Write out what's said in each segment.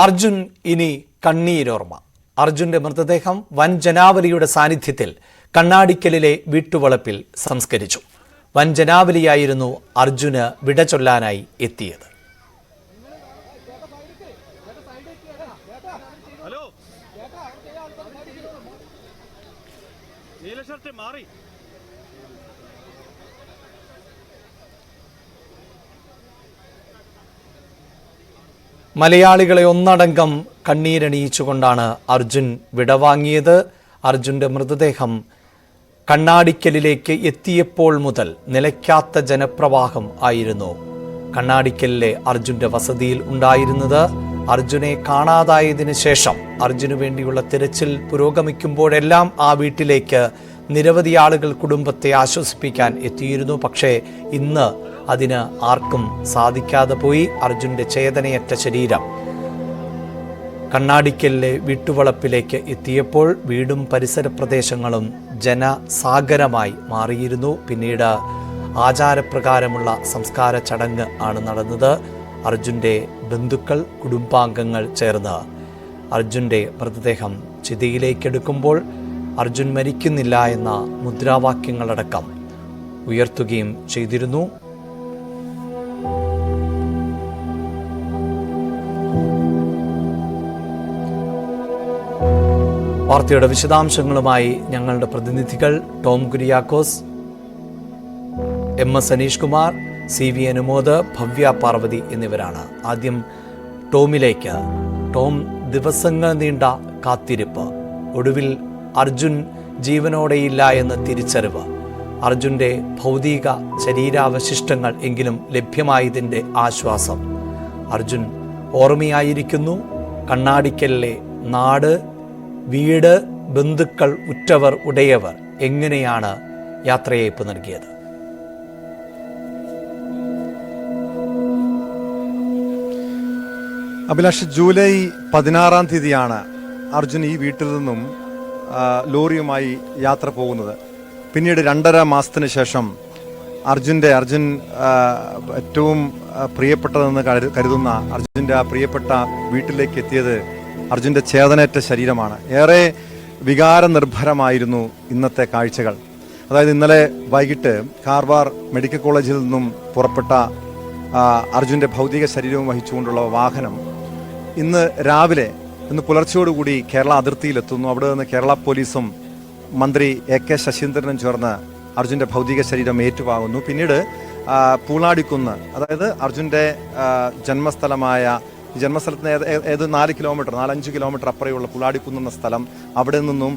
അർജുൻ ഇനി കണ്ണീരോർമ്മ. അർജുന്റെ മൃതദേഹം വൻ ജനാവലിയുടെ സാന്നിധ്യത്തിൽ കണ്ണാടിക്കലിലെ വീട്ടുവളപ്പിൽ സംസ്കരിച്ചു. വൻ ജനാവലിയായിരുന്നു അർജുന് വിട ചൊല്ലാനായി എത്തിയത്. മലയാളികളെ ഒന്നടങ്കം കണ്ണീരണിയിച്ചുകൊണ്ടാണ് അർജുൻ വിടവാങ്ങിയത്. അർജുന്റെ മൃതദേഹം കണ്ണാടിക്കലിലേക്ക് എത്തിയപ്പോൾ മുതൽ നിലയ്ക്കാത്ത ജനപ്രവാഹം ആയിരുന്നു കണ്ണാടിക്കലിലെ അർജുന്റെ വസതിയിൽ ഉണ്ടായിരുന്നത്. അർജുനെ കാണാതായതിനു ശേഷം അർജുനു വേണ്ടിയുള്ള തിരച്ചിൽ പുരോഗമിക്കുമ്പോഴെല്ലാം ആ വീട്ടിലേക്ക് നിരവധി ആളുകൾ കുടുംബത്തെ ആശ്വസിപ്പിക്കാൻ എത്തിയിരുന്നു. പക്ഷേ ഇന്ന് അതിന് ആർക്കും സാധിക്കാതെ പോയി. അർജുന്റെ ചേതനയറ്റ ശരീരം കണ്ണാടിക്കലിലെ വീട്ടുവളപ്പിലേക്ക് എത്തിയപ്പോൾ വീടും പരിസര പ്രദേശങ്ങളും ജനസാഗരമായി മാറിയിരുന്നു. പിന്നീട് ആചാരപ്രകാരമുള്ള സംസ്കാര ചടങ്ങ് ആണ് നടന്നത്. അർജുന്റെ ബന്ധുക്കൾ, കുടുംബാംഗങ്ങൾ ചേർന്ന് അർജുന്റെ മൃതദേഹം ചിതയിലേക്കെടുക്കുമ്പോൾ അർജുൻ മരിക്കുന്നില്ല എന്ന മുദ്രാവാക്യങ്ങളടക്കം ഉയർത്തുകയും ചെയ്തിരുന്നു. വാർത്തയുടെ വിശദാംശങ്ങളുമായി ഞങ്ങളുടെ പ്രതിനിധികൾ Tom Kuriakose, MS Aneesh Kumar, CV Anumod, Bhavya Parvathy എന്നിവരാണ്. ആദ്യം ടോമിലേക്ക്. ടോം, ദിവസങ്ങൾ നീണ്ട കാത്തിരിപ്പ്, ഒടുവിൽ അർജുൻ ജീവനോടെയില്ല എന്ന തിരിച്ചറിവ്, അർജുന്റെ ഭൗതിക ശരീരാവശിഷ്ടങ്ങൾ എങ്കിലും ലഭ്യമായതിൻ്റെ ആശ്വാസം. അർജുൻ ഓർമ്മയായിരിക്കുന്നു. കണ്ണാടിക്കലിലെ നാട്, വീട്, ബന്ധുക്കൾ, ഉറ്റവർ, ഉടയവർ എങ്ങനെയാണ് യാത്രയയപ്പ് നൽകിയത്? അഭിലാഷ്, ജൂലൈ 16-ാം തീയതിയാണ് അർജുൻ ഈ വീട്ടിൽ നിന്നും ലോറിയുമായി യാത്ര പോകുന്നത്. പിന്നീട് 2.5 മാസത്തിന് ശേഷം അർജുൻ ഏറ്റവും പ്രിയപ്പെട്ടതെന്ന് കരുതുന്ന അർജുൻ്റെ ആ പ്രിയപ്പെട്ട വീട്ടിലേക്ക് എത്തിയത് അർജുൻ്റെ ചേതനേറ്റ ശരീരമാണ്. ഏറെ വികാരനിർഭരമായിരുന്നു ഇന്നത്തെ കാഴ്ചകൾ. അതായത് ഇന്നലെ വൈകിട്ട് കാർവാർ മെഡിക്കൽ കോളേജിൽ നിന്നും പുറപ്പെട്ട അർജുൻ്റെ ഭൗതിക ശരീരവും വഹിച്ചുകൊണ്ടുള്ള വാഹനം ഇന്ന് പുലർച്ചയോടുകൂടി കേരള അതിർത്തിയിലെത്തുന്നു. അവിടെ നിന്ന് കേരള പോലീസും മന്ത്രി AK ശശീന്ദ്രനും ചേർന്ന് അർജുൻ്റെ ഭൗതിക ശരീരം ഏറ്റുവാങ്ങുന്നു. പിന്നീട് പൂളാടിക്കുന്ന്, അതായത് അർജുൻ്റെ ജന്മസ്ഥലമായ ഈ ജന്മസ്ഥലത്തിന് ഏത് 4-5 കിലോമീറ്റർ അപ്പുറയുള്ള പുളാടിക്കുന്ന് എന്ന സ്ഥലം, അവിടെ നിന്നും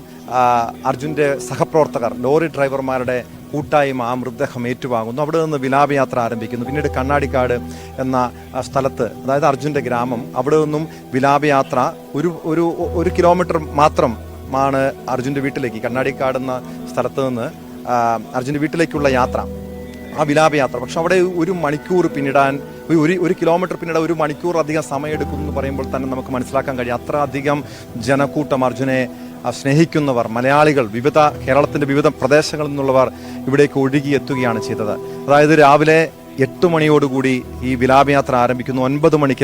അർജുൻ്റെ സഹപ്രവർത്തകർ, ലോറി ഡ്രൈവർമാരുടെ കൂട്ടായ്മ ആ മൃതദേഹം ഏറ്റുവാങ്ങുന്നു. അവിടെ നിന്ന് വിലാപയാത്ര ആരംഭിക്കുന്നു. പിന്നീട് കണ്ണാടിക്കാട് എന്ന സ്ഥലത്ത്, അതായത് അർജുൻ്റെ ഗ്രാമം, അവിടെ നിന്നും വിലാപയാത്ര ഒരു കിലോമീറ്റർ മാത്രമാണ് അർജുൻ്റെ വീട്ടിലേക്ക്, കണ്ണാടിക്കാട് എന്ന സ്ഥലത്ത് നിന്ന് അർജുൻ്റെ വീട്ടിലേക്കുള്ള യാത്ര, ആ വിലാപയാത്ര. പക്ഷെ അവിടെ ഒരു മണിക്കൂർ പിന്നിടാൻ, ഒരു കിലോമീറ്റർ പിന്നിടാൻ 1 മണിക്കൂർ അധികം സമയമെടുക്കും എന്ന് പറയുമ്പോൾ തന്നെ നമുക്ക് മനസ്സിലാക്കാൻ കഴിയും അത്ര അധികം ജനക്കൂട്ടം, അർജുനെ സ്നേഹിക്കുന്നവർ, മലയാളികൾ, കേരളത്തിൻ്റെ വിവിധ പ്രദേശങ്ങളിൽ നിന്നുള്ളവർ ഇവിടേക്ക് ഒഴുകിയെത്തുകയാണ് ചെയ്തത്. അതായത് രാവിലെ 8 മണിയോടുകൂടി ഈ വിലാപയാത്ര ആരംഭിക്കുന്നു.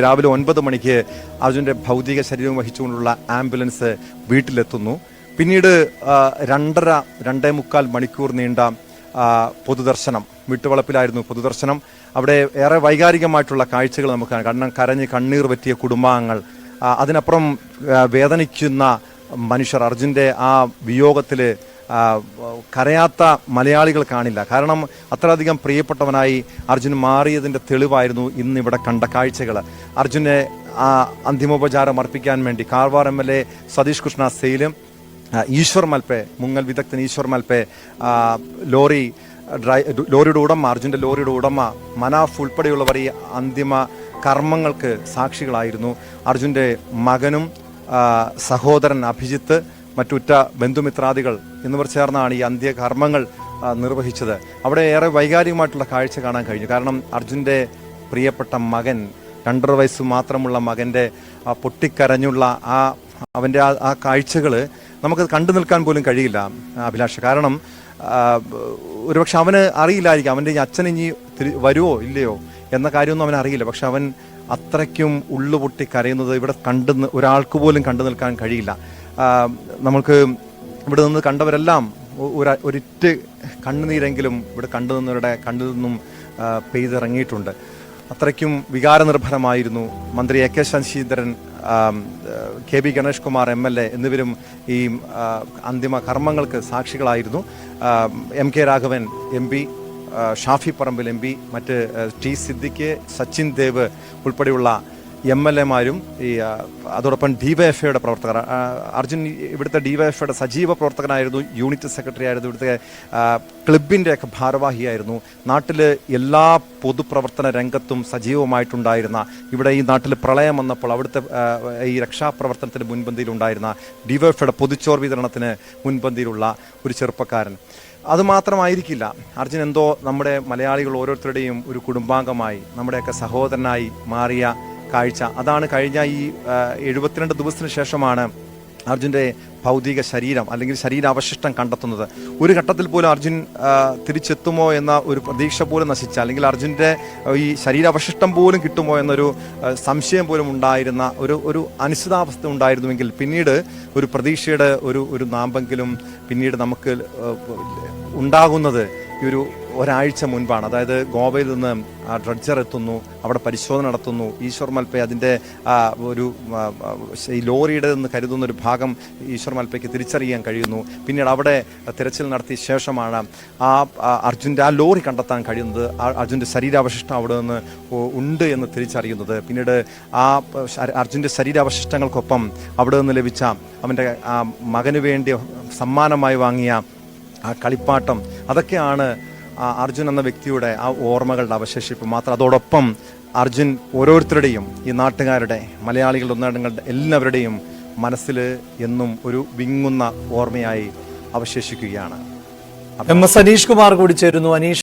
രാവിലെ 9 മണിക്ക് അർജുൻ്റെ ഭൗതിക ശരീരം വഹിച്ചുകൊണ്ടുള്ള ആംബുലൻസ് വീട്ടിലെത്തുന്നു. പിന്നീട് 2.5-2.25 മണിക്കൂർ നീണ്ട പൊതുദർശനം, വീട്ടുവളപ്പിലായിരുന്നു പൊതുദർശനം. അവിടെ ഏറെ വൈകാരികമായിട്ടുള്ള കാഴ്ചകൾ നമുക്ക് കാണാം. കരഞ്ഞ് കണ്ണീർ പറ്റിയ കുടുംബാംഗങ്ങൾ, അതിനപ്പുറം വേദനിക്കുന്ന മനുഷ്യർ. അർജുൻ്റെ ആ വിയോഗത്തിൽ കരയാത്ത മലയാളികൾ കാണില്ല. കാരണം അത്രയധികം പ്രിയപ്പെട്ടവനായി അർജുൻ മാറിയതിൻ്റെ തെളിവായിരുന്നു ഇന്നിവിടെ കണ്ട കാഴ്ചകൾ. അർജുനെ അന്തിമോപചാരം അർപ്പിക്കാൻ വേണ്ടി കാർവാർ MLA സതീഷ് കൃഷ്ണ സെയിലും ഈശ്വർ മൽപെ, മുങ്ങൽ വിദഗ്ധൻ ഈശ്വർ മൽപെ, ലോറിയുടെ ഉടമ, അർജുൻ്റെ ലോറിയുടെ ഉടമ മനാഫ് ഉൾപ്പെടെയുള്ളവർ ഈ അന്തിമ കർമ്മങ്ങൾക്ക് സാക്ഷികളായിരുന്നു. അർജുൻ്റെ മകനും സഹോദരൻ അഭിജിത്ത്, മറ്റുറ്റ ബന്ധുമിത്രാദികൾ എന്നിവർ ചേർന്നാണ് ഈ അന്ത്യകർമ്മങ്ങൾ നിർവഹിച്ചത്. അവിടെ ഏറെ വൈകാരികമായിട്ടുള്ള കാഴ്ച കാണാൻ കഴിഞ്ഞു. കാരണം അർജുൻ്റെ പ്രിയപ്പെട്ട മകൻ, 2.5 വയസ്സ് മാത്രമുള്ള മകൻ്റെ പൊട്ടിക്കരഞ്ഞുള്ള അവൻ്റെ ആ കാഴ്ചകൾ നമുക്കത് കണ്ടു നിൽക്കാൻ പോലും കഴിയില്ല അഭിലാഷ്. കാരണം ഒരുപക്ഷെ അവന് അറിയില്ലായിരിക്കും അവൻ്റെ ഈ അച്ഛൻ ഇനി വരുമോ ഇല്ലയോ എന്ന കാര്യമൊന്നും അവൻ അറിയില്ല. പക്ഷെ അവൻ അത്രയ്ക്കും ഉള്ളുപൊട്ടി കരയുന്നത് ഇവിടെ ഒരാൾക്ക് പോലും കണ്ടു നിൽക്കാൻ കഴിയില്ല. നമുക്ക് ഇവിടെ നിന്ന് കണ്ടവരെല്ലാം ഒരിറ്റ് കണ്ണുനീരെങ്കിലും ഇവിടെ കണ്ടു നിന്നവരുടെ കണ്ണിൽ നിന്നും പെയ്തിറങ്ങിയിട്ടുണ്ട്. അത്രയ്ക്കും വികാരനിർഭരമായിരുന്നു മന്ത്രി A K Saseendran, K B Ganesh Kumar MLA എന്നിവരും ഈ അന്തിമ കർമ്മങ്ങൾക്ക് സാക്ഷികളായിരുന്നു. M K Raghavan MP, Shafi Parambil MP, മറ്റ് ടി സിദ്ദിഖ്, സച്ചിൻ ദേവ് ഉൾപ്പെടെയുള്ള MLA-മാരും അതോടൊപ്പം DYFIയുടെ പ്രവർത്തകർ. അർജുൻ ഇവിടുത്തെ DYFIയുടെ സജീവ പ്രവർത്തകനായിരുന്നു, യൂണിറ്റ് സെക്രട്ടറി ആയിരുന്നു, ഇവിടുത്തെ ക്ലബിൻ്റെയൊക്കെ ഭാരവാഹിയായിരുന്നു. നാട്ടിൽ എല്ലാ പൊതുപ്രവർത്തന രംഗത്തും സജീവമായിട്ടുണ്ടായിരുന്ന, ഇവിടെ ഈ നാട്ടിൽ പ്രളയം വന്നപ്പോൾ അവിടുത്തെ ഈ രക്ഷാപ്രവർത്തനത്തിന് മുൻപന്തിയിലുണ്ടായിരുന്ന, DYFIയുടെ പൊതുച്ചോർ വിതരണത്തിന് മുൻപന്തിയിലുള്ള ഒരു ചെറുപ്പക്കാരൻ. അതുമാത്രമായിരിക്കില്ല, അർജുൻ എന്തോ നമ്മുടെ മലയാളികൾ ഓരോരുത്തരുടെയും ഒരു കുടുംബാംഗമായി, നമ്മുടെയൊക്കെ സഹോദരനായി മാറിയ കാഴ്ച അതാണ്. കഴിഞ്ഞ ഈ 72 ദിവസത്തിന് ശേഷമാണ് അർജുൻ്റെ ഭൗതിക ശരീരം അല്ലെങ്കിൽ ശരീരാവശിഷ്ടം കണ്ടെത്തുന്നത്. ഒരു ഘട്ടത്തിൽ പോലും അർജുൻ തിരിച്ചെത്തുമോ എന്ന ഒരു പ്രതീക്ഷ പോലും നശിച്ച, അല്ലെങ്കിൽ അർജുൻ്റെ ഈ ശരീരാവശിഷ്ടം പോലും കിട്ടുമോ എന്നൊരു സംശയം പോലും ഉണ്ടായിരുന്ന ഒരു അനിശ്ചിതാവസ്ഥ ഉണ്ടായിരുന്നുവെങ്കിൽ പിന്നീട് ഒരു പ്രതീക്ഷയുടെ ഒരു നാമ്പെങ്കിലും പിന്നീട് നമുക്ക് ഉണ്ടാകുന്നത് ഈ ഒരാഴ്ച മുൻപാണ്. അതായത് ഗോവയിൽ നിന്ന് ഡ്രഡ്ജർ എത്തുന്നു, അവിടെ പരിശോധന നടത്തുന്നു. ഈശ്വർ മൽപ്പെ അതിൻ്റെ ഈ ലോറിയുടെ നിന്ന് കരുതുന്ന ഒരു ഭാഗം ഈശ്വർ മൽപ്പയ്ക്ക് തിരിച്ചറിയാൻ കഴിയുന്നു. പിന്നീട് അവിടെ തിരച്ചിൽ നടത്തിയ ശേഷമാണ് അർജുൻ്റെ ലോറി കണ്ടെത്താൻ കഴിയുന്നത്, അർജുൻ്റെ ശരീരാവശിഷ്ടം അവിടെ നിന്ന് ഉണ്ട് എന്ന് തിരിച്ചറിയുന്നത്. പിന്നീട് അർജുൻ്റെ ശരീരാവശിഷ്ടങ്ങൾക്കൊപ്പം അവിടെ നിന്ന് ലഭിച്ച അവൻ്റെ മകന് വേണ്ടി സമ്മാനമായി വാങ്ങിയ കളിപ്പാട്ടം, അതൊക്കെയാണ് അർജുൻ എന്ന വ്യക്തിയുടെ ഓർമ്മകളുടെ അവശേഷിപ്പ് മാത്രം. അതോടൊപ്പം അർജുൻ ഓരോരുത്തരുടെയും, ഈ നാട്ടുകാരുടെ, മലയാളികളുടെ, ഒന്നാടുകളുടെ എല്ലാവരുടെയും മനസ്സിൽ എന്നും ഒരു വിങ്ങുന്ന ഓർമ്മയായി അവശേഷിക്കുകയാണ്. MS അനീഷ് കുമാർ കൂടി ചേരുന്നു. അനീഷ്,